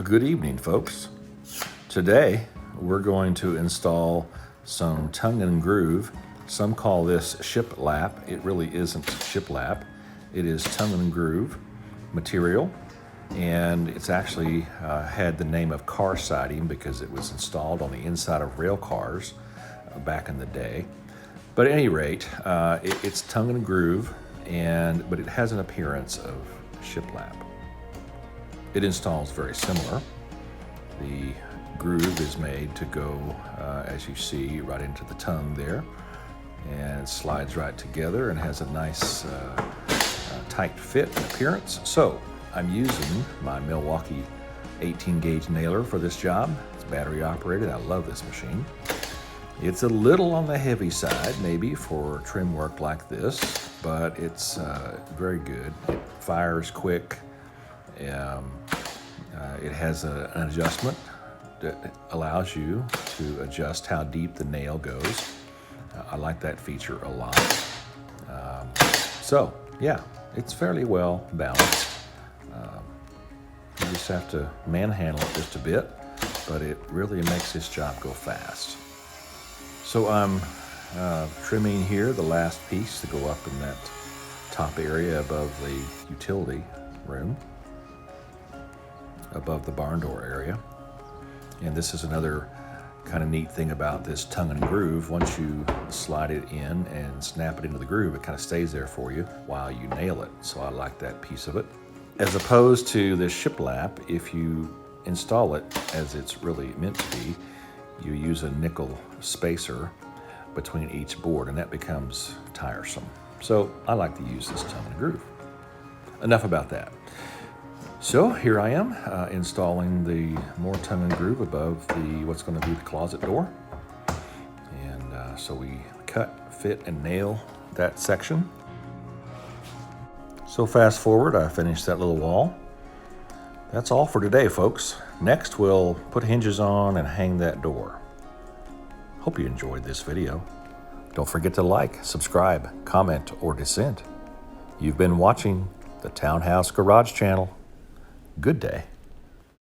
Good evening, folks. Today we're going to install some tongue and groove. Some call this shiplap. It really isn't shiplap. It is tongue and groove material, and it's actually had the name of car siding because it was installed on the inside of rail cars back in the day. But at any rate, it's tongue and groove, but it has an appearance of shiplap. It installs very similar. The groove is made to go, as you see, right into the tongue there, and it slides right together and has a nice tight fit and appearance. So I'm using my Milwaukee 18 gauge nailer for this job. It's battery operated. I love this machine. It's a little on the heavy side maybe for trim work like this, but it's very good. It fires quick. It has an adjustment that allows you to adjust how deep the nail goes. I like that feature a lot. So yeah, it's fairly well balanced. You just have to manhandle it just a bit, but it really makes this job go fast. So I'm trimming here the last piece to go up in that top area above the utility room, above the barn door area. And this is another kind of neat thing about this tongue and groove. Once you slide it in and snap it into the groove, it kind of stays there for you while you nail it. So I like that piece of it. As opposed to this shiplap, if you install it as it's really meant to be, you use a nickel spacer between each board, and that becomes tiresome. So I like to use this tongue and groove. Enough about that. So here I am installing the more tongue and groove above what's going to be the closet door. And so we cut, fit, and nail that section. So fast forward, I finished that little wall. That's all for today, folks. Next, we'll put hinges on and hang that door. Hope you enjoyed this video. Don't forget to like, subscribe, comment, or dissent. You've been watching the Townhouse Garage Channel. Good day.